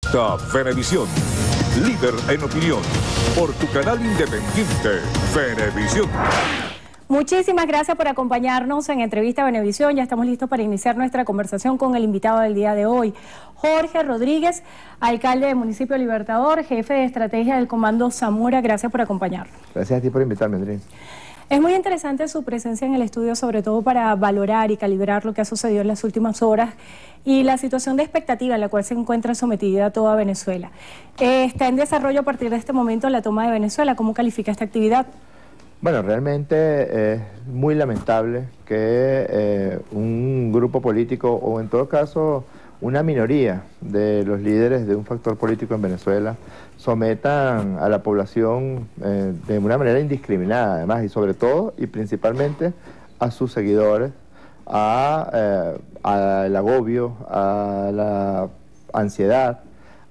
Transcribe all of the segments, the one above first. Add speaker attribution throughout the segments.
Speaker 1: Esta Venevisión, líder en opinión, por tu canal independiente, Venevisión.
Speaker 2: Muchísimas gracias por acompañarnos en Entrevista Venevisión. Ya estamos listos para iniciar nuestra conversación con el invitado del día de hoy, Jorge Rodríguez, alcalde del municipio Libertador, jefe de estrategia del Comando Zamora. Gracias por acompañarnos.
Speaker 3: Gracias a ti por invitarme, Andrés.
Speaker 2: Es muy interesante su presencia en el estudio, sobre todo para valorar y calibrar lo que ha sucedido en las últimas horas y la situación de expectativa en la cual se encuentra sometida toda Venezuela. Está en desarrollo a partir de este momento la toma de Venezuela. ¿Cómo califica esta actividad?
Speaker 3: Bueno, realmente es muy lamentable que un grupo político, o en todo caso una minoría de los líderes de un factor político en Venezuela, sometan a la población de una manera indiscriminada, además, y sobre todo y principalmente a sus seguidores, al agobio, a la ansiedad,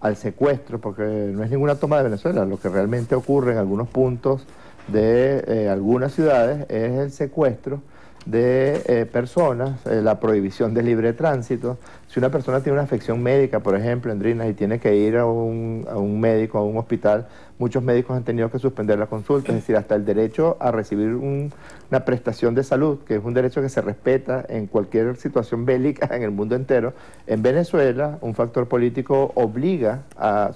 Speaker 3: al secuestro, porque no es ninguna toma de Venezuela. Lo que realmente ocurre en algunos puntos de algunas ciudades es el secuestro de personas, la prohibición del libre tránsito. Si una persona tiene una afección médica, por ejemplo, en Drinas, y tiene que ir a un médico, a un hospital, muchos médicos han tenido que suspender la consulta, es decir, hasta el derecho a recibir una prestación de salud, que es un derecho que se respeta en cualquier situación bélica en el mundo entero. En Venezuela, un factor político obliga,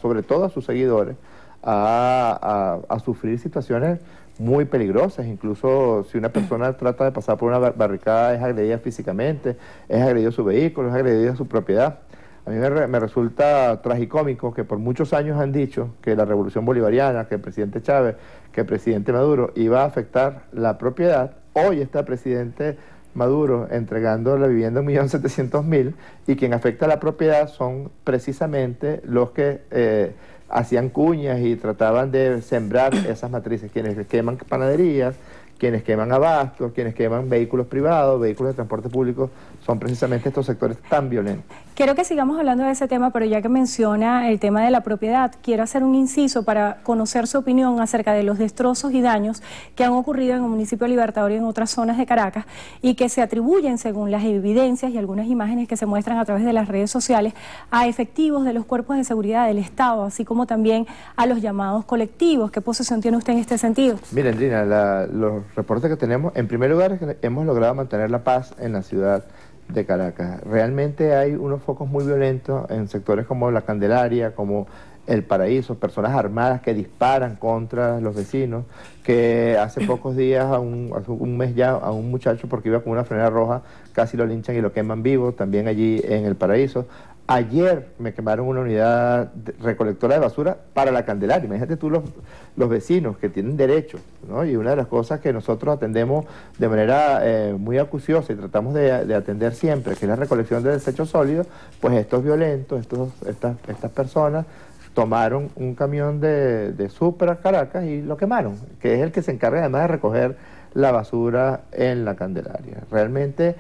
Speaker 3: sobre todo a sus seguidores, a sufrir situaciones muy peligrosas. Incluso si una persona trata de pasar por una barricada, es agredida físicamente, es agredido su vehículo, es agredida su propiedad. A mí me resulta tragicómico que por muchos años han dicho que la revolución bolivariana, que el presidente Chávez, que el presidente Maduro iba a afectar la propiedad. Hoy está el presidente Maduro entregando la vivienda a 1.700.000 y quien afecta la propiedad son precisamente los que hacían cuñas y trataban de sembrar esas matrices, quienes queman panaderías, quienes queman abastos, quienes queman vehículos privados, vehículos de transporte público, son precisamente estos sectores tan violentos.
Speaker 2: Quiero que sigamos hablando de ese tema, pero ya que menciona el tema de la propiedad, quiero hacer un inciso para conocer su opinión acerca de los destrozos y daños que han ocurrido en el municipio Libertador y en otras zonas de Caracas y que se atribuyen, según las evidencias y algunas imágenes que se muestran a través de las redes sociales, a efectivos de los cuerpos de seguridad del Estado, así como también a los llamados colectivos. ¿Qué posición tiene usted en este sentido?
Speaker 3: Miren, Andrina, los reportes que tenemos, en primer lugar, es que hemos logrado mantener la paz en la ciudad de Caracas. Realmente hay unos focos muy violentos en sectores como La Candelaria, como El Paraíso, personas armadas que disparan contra los vecinos, que hace pocos días, hace un mes ya, a un muchacho porque iba con una franela roja, casi lo linchan y lo queman vivo, también allí en El Paraíso. Ayer me quemaron una unidad recolectora de basura para La Candelaria. Imagínate tú los vecinos que tienen derechos, ¿no? Y una de las cosas que nosotros atendemos de manera muy acuciosa y tratamos de atender siempre, que es la recolección de desechos sólidos, pues estos violentos, estas personas tomaron un camión de Supra Caracas y lo quemaron, que es el que se encarga además de recoger la basura en La Candelaria. Realmente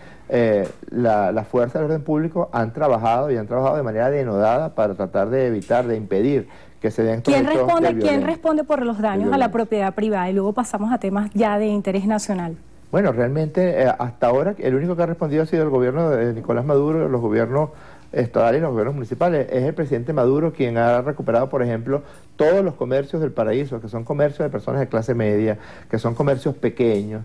Speaker 3: las fuerzas del orden público han trabajado de manera denodada para tratar de evitar, de impedir que se den estos hechos de violencia.
Speaker 2: ¿Quién responde por los daños a la propiedad privada? Y luego pasamos a temas ya de interés nacional.
Speaker 3: Bueno, realmente hasta ahora el único que ha respondido ha sido el gobierno de Nicolás Maduro, los gobiernos estadales y los gobiernos municipales. Es el presidente Maduro quien ha recuperado, por ejemplo, todos los comercios del Paraíso, que son comercios de personas de clase media, que son comercios pequeños.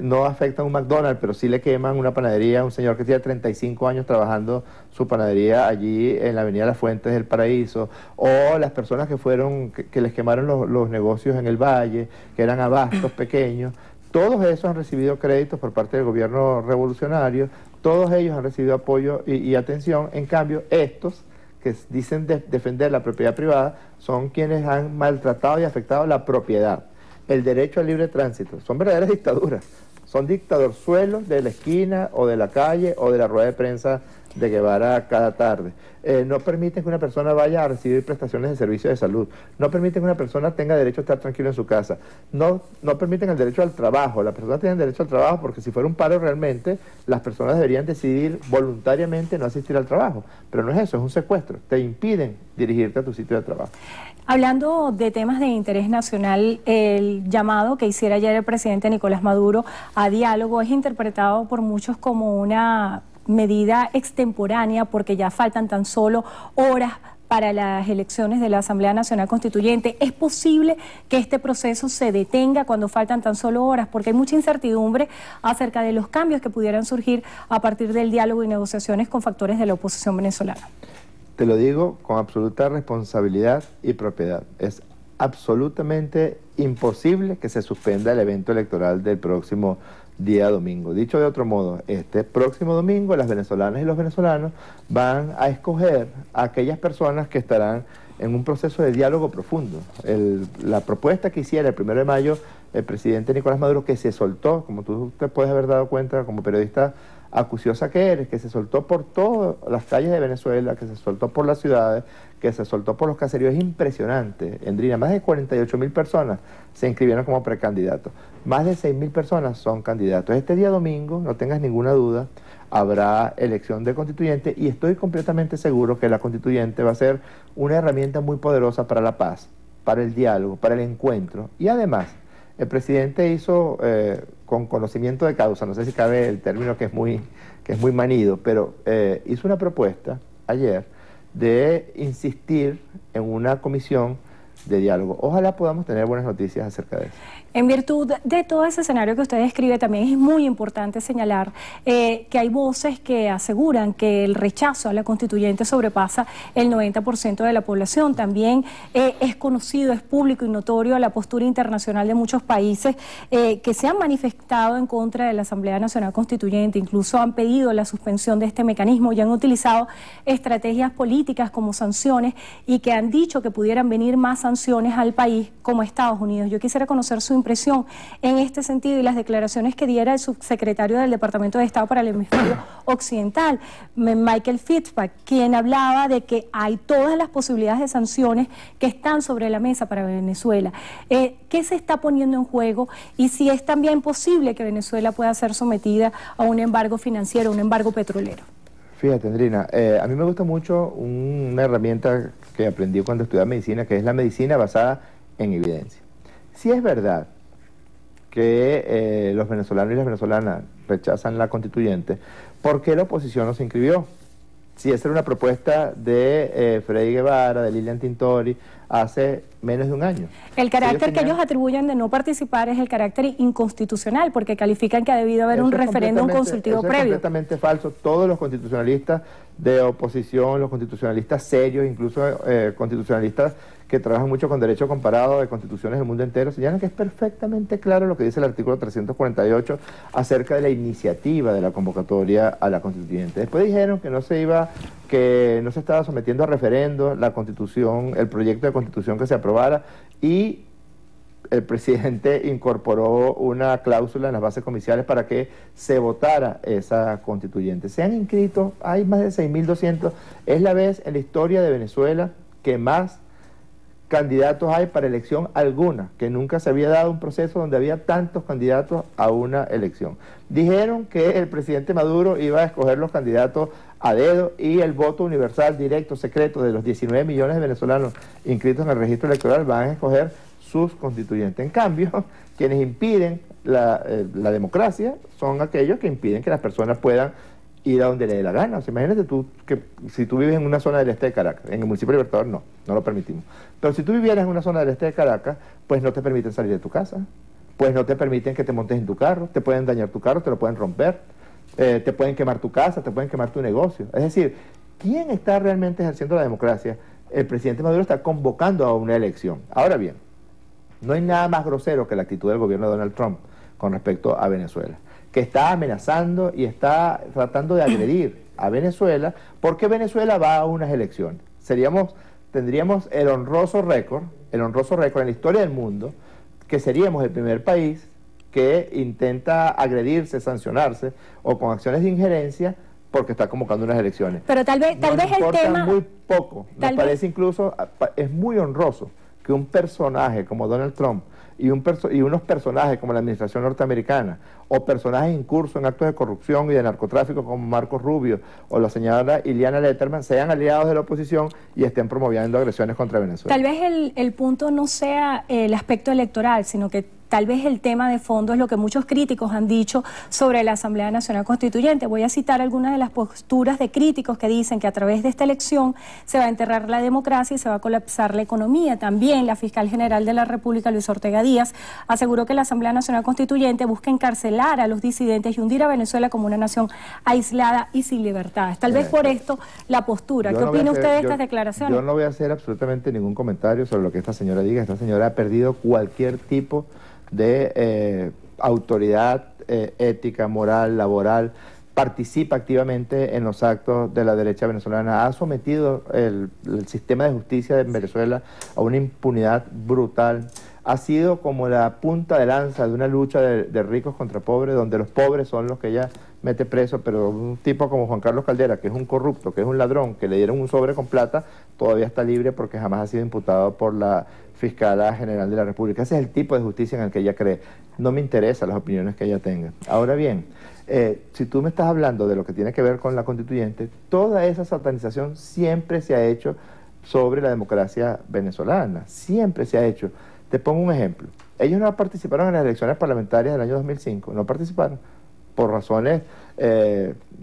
Speaker 3: No afectan un McDonald's, pero sí le queman una panadería a un señor que tiene 35 años trabajando su panadería allí en la avenida Las Fuentes del Paraíso, o las personas que les quemaron los negocios en el Valle, que eran abastos pequeños. Todos esos han recibido créditos por parte del gobierno revolucionario, todos ellos han recibido apoyo y atención. En cambio, estos que dicen defender la propiedad privada son quienes han maltratado y afectado la propiedad, el derecho al libre tránsito. Son verdaderas dictaduras, son dictadorzuelos de la esquina o de la calle o de la rueda de prensa de Guevara cada tarde. No permiten que una persona vaya a recibir prestaciones de servicios de salud, no permiten que una persona tenga derecho a estar tranquilo en su casa, no permiten el derecho al trabajo. Las personas tienen derecho al trabajo porque si fuera un paro realmente, las personas deberían decidir voluntariamente no asistir al trabajo, pero no es eso, es un secuestro, te impiden dirigirte a tu sitio de trabajo.
Speaker 2: Hablando de temas de interés nacional, el llamado que hiciera ayer el presidente Nicolás Maduro a diálogo es interpretado por muchos como una medida extemporánea porque ya faltan tan solo horas para las elecciones de la Asamblea Nacional Constituyente. ¿Es posible que este proceso se detenga cuando faltan tan solo horas? Porque hay mucha incertidumbre acerca de los cambios que pudieran surgir a partir del diálogo y negociaciones con factores de la oposición venezolana.
Speaker 3: Te lo digo con absoluta responsabilidad y propiedad. Es absolutamente imposible que se suspenda el evento electoral del próximo día domingo. Dicho de otro modo, este próximo domingo las venezolanas y los venezolanos van a escoger a aquellas personas que estarán en un proceso de diálogo profundo. La propuesta que hiciera el 1 de mayo el presidente Nicolás Maduro, que se soltó, como tú te puedes haber dado cuenta como periodista acuciosa que eres, que se soltó por todas las calles de Venezuela, que se soltó por las ciudades, que se soltó por los caseríos, es impresionante. Endrina, más de 48.000 personas se inscribieron como precandidatos, más de 6.000 personas son candidatos. Este día domingo, no tengas ninguna duda, habrá elección de constituyente y estoy completamente seguro que la constituyente va a ser una herramienta muy poderosa para la paz, para el diálogo, para el encuentro. Y además, el presidente hizo, con conocimiento de causa, no sé si cabe el término que es muy manido, pero hizo una propuesta ayer de insistir en una comisión de diálogo. Ojalá podamos tener buenas noticias acerca de eso.
Speaker 2: En virtud de todo ese escenario que usted describe, también es muy importante señalar que hay voces que aseguran que el rechazo a la constituyente sobrepasa el 90% de la población. También es conocido, es público y notorio la postura internacional de muchos países que se han manifestado en contra de la Asamblea Nacional Constituyente, incluso han pedido la suspensión de este mecanismo y han utilizado estrategias políticas como sanciones y que han dicho que pudieran venir más sanciones al país como Estados Unidos. Yo quisiera conocer su impresión en este sentido y las declaraciones que diera el subsecretario del Departamento de Estado para el Hemisferio Occidental, Michael Fitzpatrick, quien hablaba de que hay todas las posibilidades de sanciones que están sobre la mesa para Venezuela. ¿Qué se está poniendo en juego y si es también posible que Venezuela pueda ser sometida a un embargo financiero, un embargo petrolero?
Speaker 3: Fíjate, Andrina, a mí me gusta mucho una herramienta que aprendí cuando estudié medicina, que es la medicina basada en evidencia. Si es verdad que los venezolanos y las venezolanas rechazan la constituyente, ¿por qué la oposición no se inscribió? Si esa era una propuesta de Freddy Guevara, de Lilian Tintori, hace menos de un año.
Speaker 2: El carácter que ellos atribuyen de no participar es el carácter inconstitucional, porque califican que ha debido haber un referéndum consultivo previo.
Speaker 3: Es completamente falso. Todos los constitucionalistas de oposición, los constitucionalistas serios, incluso constitucionalistas que trabajan mucho con derecho comparado de constituciones del mundo entero, señalan que es perfectamente claro lo que dice el artículo 348 acerca de la iniciativa de la convocatoria a la constituyente. Después dijeron que no se estaba sometiendo a referendo la constitución, el proyecto de constitución que se aprobara, y el presidente incorporó una cláusula en las bases comerciales para que se votara esa constituyente. Se han inscrito, hay más de 6.200, es la vez en la historia de Venezuela que más candidatos hay para elección alguna, que nunca se había dado un proceso donde había tantos candidatos a una elección. Dijeron que el presidente Maduro iba a escoger los candidatos a dedo y el voto universal, directo, secreto de los 19 millones de venezolanos inscritos en el registro electoral van a escoger sus constituyentes. En cambio, quienes impiden la democracia son aquellos que impiden que las personas puedan ir a donde le dé la gana. O sea, imagínate tú que si tú vives en una zona del este de Caracas, en el municipio de Libertador no lo permitimos. Pero si tú vivieras en una zona del este de Caracas, pues no te permiten salir de tu casa, pues no te permiten que te montes en tu carro, te pueden dañar tu carro, te lo pueden romper, te pueden quemar tu casa, te pueden quemar tu negocio. Es decir, ¿quién está realmente ejerciendo la democracia? El presidente Maduro está convocando a una elección. Ahora bien, no hay nada más grosero que la actitud del gobierno de Donald Trump con respecto a Venezuela, que está amenazando y está tratando de agredir a Venezuela porque Venezuela va a unas elecciones. Tendríamos el honroso récord en la historia del mundo, que seríamos el primer país que intenta agredirse, sancionarse o con acciones de injerencia porque está convocando unas elecciones.
Speaker 2: Pero tal vez el tema
Speaker 3: muy poco, nos parece incluso, es muy honroso que un personaje como Donald Trump y unos personajes como la administración norteamericana o personajes incursos en actos de corrupción y de narcotráfico como Marco Rubio o la señora Iliana Letterman sean aliados de la oposición y estén promoviendo agresiones contra Venezuela.
Speaker 2: Tal vez el punto no sea el aspecto electoral, sino que tal vez el tema de fondo es lo que muchos críticos han dicho sobre la Asamblea Nacional Constituyente. Voy a citar algunas de las posturas de críticos que dicen que a través de esta elección se va a enterrar la democracia y se va a colapsar la economía. También la fiscal general de la República, Luis Ortega Díaz, aseguró que la Asamblea Nacional Constituyente busca encarcelar a los disidentes y hundir a Venezuela como una nación aislada y sin libertades. Tal vez por esto la postura. ¿Qué opina usted de estas declaraciones?
Speaker 3: Yo no voy a hacer absolutamente ningún comentario sobre lo que esta señora diga. Esta señora ha perdido cualquier tipo de autoridad ética, moral, laboral, participa activamente en los actos de la derecha venezolana, ha sometido el sistema de justicia en Venezuela a una impunidad brutal, ha sido como la punta de lanza de una lucha de ricos contra pobres, donde los pobres son los que ella mete preso, pero un tipo como Juan Carlos Caldera, que es un corrupto, que es un ladrón, que le dieron un sobre con plata, todavía está libre porque jamás ha sido imputado por la Fiscala General de la República. Ese es el tipo de justicia en el que ella cree. No me interesan las opiniones que ella tenga. Ahora bien, si tú me estás hablando de lo que tiene que ver con la constituyente, toda esa satanización siempre se ha hecho sobre la democracia venezolana, siempre se ha hecho. Te pongo un ejemplo. Ellos no participaron en las elecciones parlamentarias del año 2005, no participaron. Por razones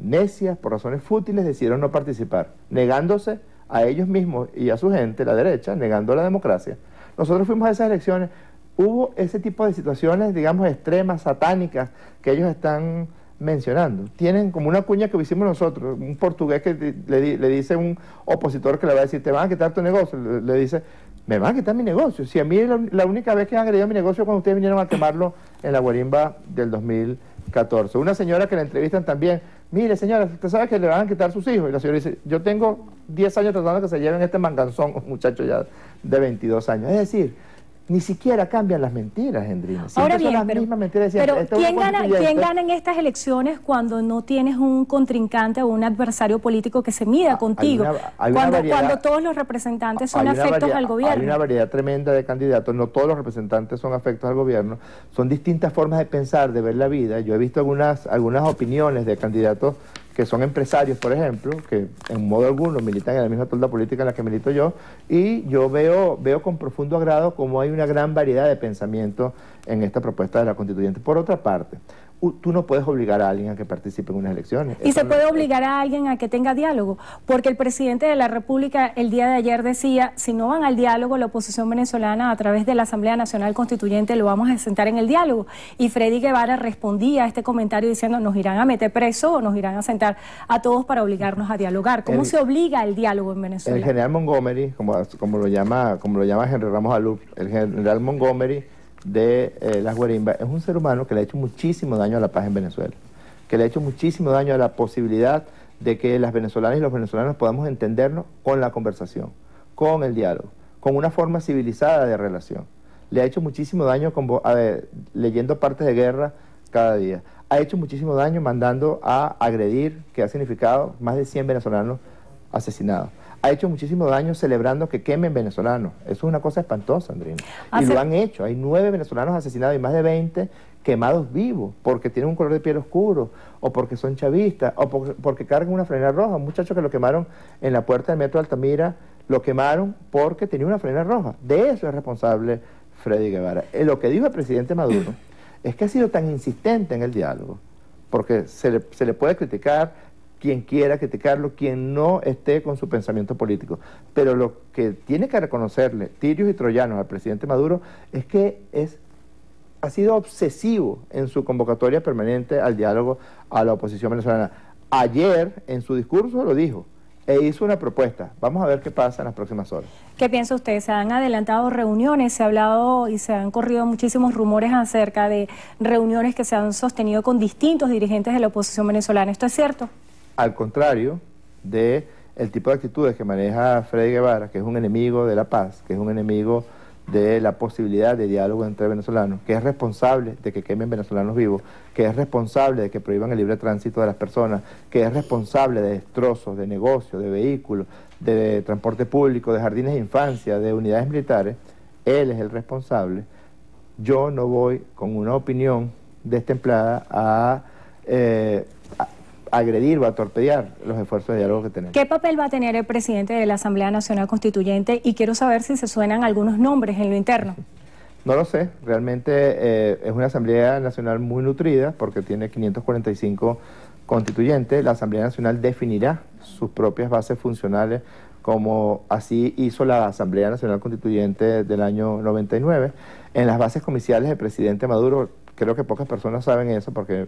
Speaker 3: necias, por razones fútiles, decidieron no participar, negándose a ellos mismos y a su gente, la derecha, negando la democracia. Nosotros fuimos a esas elecciones, hubo ese tipo de situaciones, digamos, extremas, satánicas, que ellos están mencionando. Tienen como una cuña que hicimos nosotros, un portugués que le dice a un opositor que le va a decir, te van a quitar tu negocio, le dice, me van a quitar mi negocio. Si a mí la única vez que han agredido mi negocio cuando ustedes vinieron a quemarlo en la guarimba del 2014. Una señora que la entrevistan también, mire señora, usted sabe que le van a quitar sus hijos. Y la señora dice, yo tengo 10 años tratando que se lleven este manganzón, un muchacho ya de 22 años. Es decir, ni siquiera cambian las mentiras, Hendrina.
Speaker 2: Ahora bien,
Speaker 3: son las mismas mentiras de siempre.
Speaker 2: pero ¿quién gana en estas elecciones cuando no tienes un contrincante o un adversario político que se mida contigo? Cuando todos los representantes son afectos al gobierno.
Speaker 3: Hay una variedad tremenda de candidatos, no todos los representantes son afectos al gobierno, son distintas formas de pensar, de ver la vida. Yo he visto algunas opiniones de candidatos que son empresarios, por ejemplo, que en modo alguno militan en la misma tolda política en la que milito yo, y yo veo con profundo agrado cómo hay una gran variedad de pensamiento en esta propuesta de la constituyente. Por otra parte, tú no puedes obligar a alguien a que participe en unas elecciones.
Speaker 2: Y se puede obligar a alguien a que tenga diálogo, porque el presidente de la República el día de ayer decía, si no van al diálogo, la oposición venezolana a través de la Asamblea Nacional Constituyente lo vamos a sentar en el diálogo. Y Freddy Guevara respondía a este comentario diciendo, nos irán a meter preso o nos irán a sentar a todos para obligarnos a dialogar. ¿Cómo se obliga al diálogo en Venezuela?
Speaker 3: El general Montgomery, como lo llama Henry Ramos Alup, el general Montgomery de las guarimbas, es un ser humano que le ha hecho muchísimo daño a la paz en Venezuela, que le ha hecho muchísimo daño a la posibilidad de que las venezolanas y los venezolanos podamos entendernos con la conversación, con el diálogo, con una forma civilizada de relación. Le ha hecho muchísimo daño leyendo partes de guerra cada día. Ha hecho muchísimo daño mandando a agredir, que ha significado más de 100 venezolanos asesinados. Ha hecho muchísimo daño celebrando que quemen venezolanos. Eso es una cosa espantosa, Andrina. Y lo han hecho. Hay 9 venezolanos asesinados y más de 20 quemados vivos porque tienen un color de piel oscuro, o porque son chavistas, o porque cargan una franela roja. Un muchacho que lo quemaron en la puerta del metro de Altamira, lo quemaron porque tenía una franela roja. De eso es responsable Freddy Guevara. Lo que dijo el presidente Maduro es que ha sido tan insistente en el diálogo, porque se le puede criticar quien quiera criticarlo, quien no esté con su pensamiento político. Pero lo que tiene que reconocerle tirios y troyanos al presidente Maduro es que ha sido obsesivo en su convocatoria permanente al diálogo a la oposición venezolana. Ayer, en su discurso, lo dijo e hizo una propuesta. Vamos a ver qué pasa en las próximas horas.
Speaker 2: ¿Qué piensa usted? Se han adelantado reuniones, se ha hablado y se han corrido muchísimos rumores acerca de reuniones que se han sostenido con distintos dirigentes de la oposición venezolana. ¿Esto es cierto?
Speaker 3: Al contrario del tipo de actitudes que maneja Freddy Guevara, que es un enemigo de la paz, que es un enemigo de la posibilidad de diálogo entre venezolanos, que es responsable de que quemen venezolanos vivos, que es responsable de que prohíban el libre tránsito de las personas, que es responsable de destrozos, de negocios, de vehículos, de transporte público, de jardines de infancia, de unidades militares. Él es el responsable. Yo no voy con una opinión destemplada a agredir o a torpedear los esfuerzos de diálogo que tenemos.
Speaker 2: ¿Qué papel va a tener el presidente de la Asamblea Nacional Constituyente? Y quiero saber si se suenan algunos nombres en lo interno.
Speaker 3: No lo sé, realmente es una Asamblea Nacional muy nutrida porque tiene 545 constituyentes. La Asamblea Nacional definirá sus propias bases funcionales, como así hizo la Asamblea Nacional Constituyente del año 99. En las bases comiciales del presidente Maduro, creo que pocas personas saben eso porque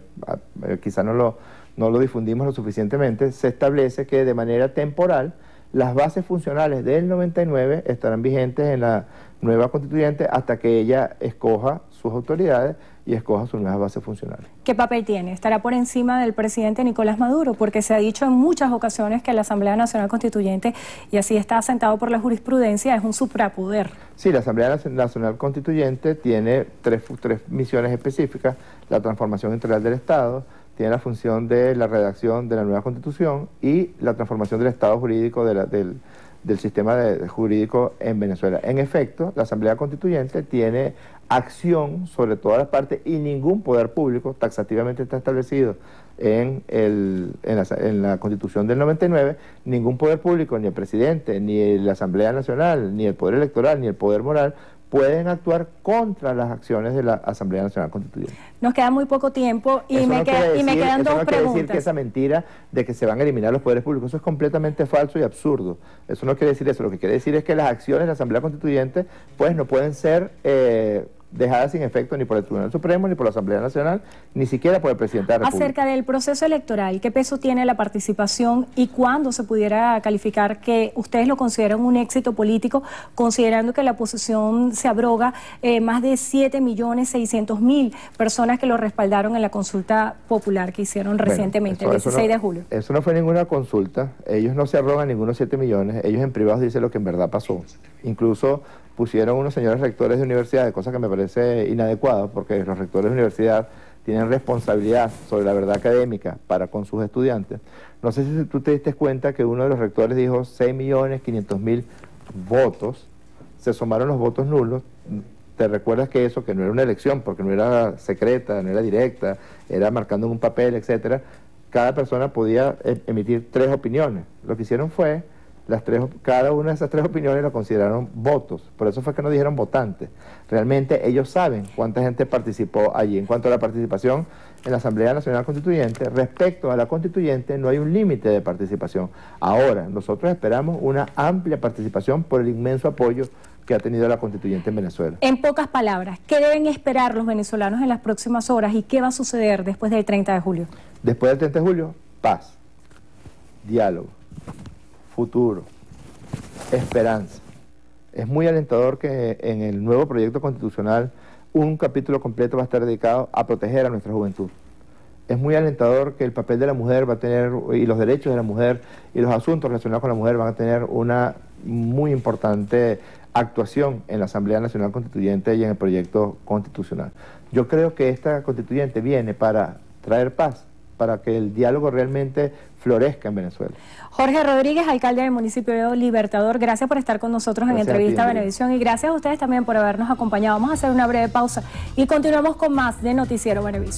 Speaker 3: quizá no lo difundimos lo suficientemente, se establece que de manera temporal las bases funcionales del 99 estarán vigentes en la nueva constituyente hasta que ella escoja sus autoridades y escoja sus nuevas bases funcionales.
Speaker 2: ¿Qué papel tiene? ¿Estará por encima del presidente Nicolás Maduro? Porque se ha dicho en muchas ocasiones que la Asamblea Nacional Constituyente, y así está asentado por la jurisprudencia, es un suprapoder.
Speaker 3: Sí, la Asamblea Nacional Constituyente tiene tres misiones específicas: la transformación integral del Estado, tiene la función de la redacción de la nueva Constitución y la transformación del Estado jurídico del sistema jurídico en Venezuela. En efecto, la Asamblea Constituyente tiene acción sobre todas las partes y ningún poder público, taxativamente está establecido en la Constitución del 99, ningún poder público, ni el presidente, ni la Asamblea Nacional, ni el poder electoral, ni el poder moral, pueden actuar contra las acciones de la Asamblea Nacional Constituyente.
Speaker 2: Nos queda muy poco tiempo y me quedan dos preguntas.
Speaker 3: Quiere decir que esa mentira de que se van a eliminar los poderes públicos, eso es completamente falso y absurdo. Eso no quiere decir eso. Lo que quiere decir es que las acciones de la Asamblea Constituyente pues no pueden ser dejadas sin efecto ni por el Tribunal Supremo, ni por la Asamblea Nacional, ni siquiera por el presidente de la República.
Speaker 2: Acerca del proceso electoral, ¿qué peso tiene la participación y cuándo se pudiera calificar que ustedes lo consideran un éxito político, considerando que la oposición se abroga más de 7.600.000 personas que lo respaldaron en la consulta popular que hicieron recientemente, el 16 de julio?
Speaker 3: Eso no fue ninguna consulta, ellos no se arrogan ningunos 7 millones, ellos en privado dicen lo que en verdad pasó. Incluso pusieron unos señores rectores de universidades, cosa que me parece inadecuada, porque los rectores de universidad tienen responsabilidad sobre la verdad académica para con sus estudiantes. No sé si tú te diste cuenta que uno de los rectores dijo 6.500.000 votos, se sumaron los votos nulos. ¿Te recuerdas que eso, que no era una elección, porque no era secreta, no era directa, era marcando en un papel, etcétera? Cada persona podía emitir 3 opiniones. Lo que hicieron fue cada una de esas 3 opiniones lo consideraron votos, por eso fue que no dijeron votantes. Realmente ellos saben cuánta gente participó allí. En cuanto a la participación en la Asamblea Nacional Constituyente, respecto a la Constituyente no hay un límite de participación. Ahora, nosotros esperamos una amplia participación por el inmenso apoyo que ha tenido la Constituyente en Venezuela.
Speaker 2: En pocas palabras, ¿qué deben esperar los venezolanos en las próximas horas y qué va a suceder después del 30 de julio?
Speaker 3: Después del 30 de julio, paz, diálogo, futuro, esperanza. Es muy alentador que en el nuevo proyecto constitucional un capítulo completo va a estar dedicado a proteger a nuestra juventud. Es muy alentador que el papel de la mujer va a tener, y los derechos de la mujer y los asuntos relacionados con la mujer van a tener una muy importante actuación en la Asamblea Nacional Constituyente y en el proyecto constitucional. Yo creo que esta constituyente viene para traer paz, para que el diálogo realmente florezca en Venezuela.
Speaker 2: Jorge Rodríguez, alcalde del municipio de Libertador, gracias por estar con nosotros en Entrevista a Venevisión y gracias a ustedes también por habernos acompañado. Vamos a hacer una breve pausa y continuamos con más de Noticiero Venevisión.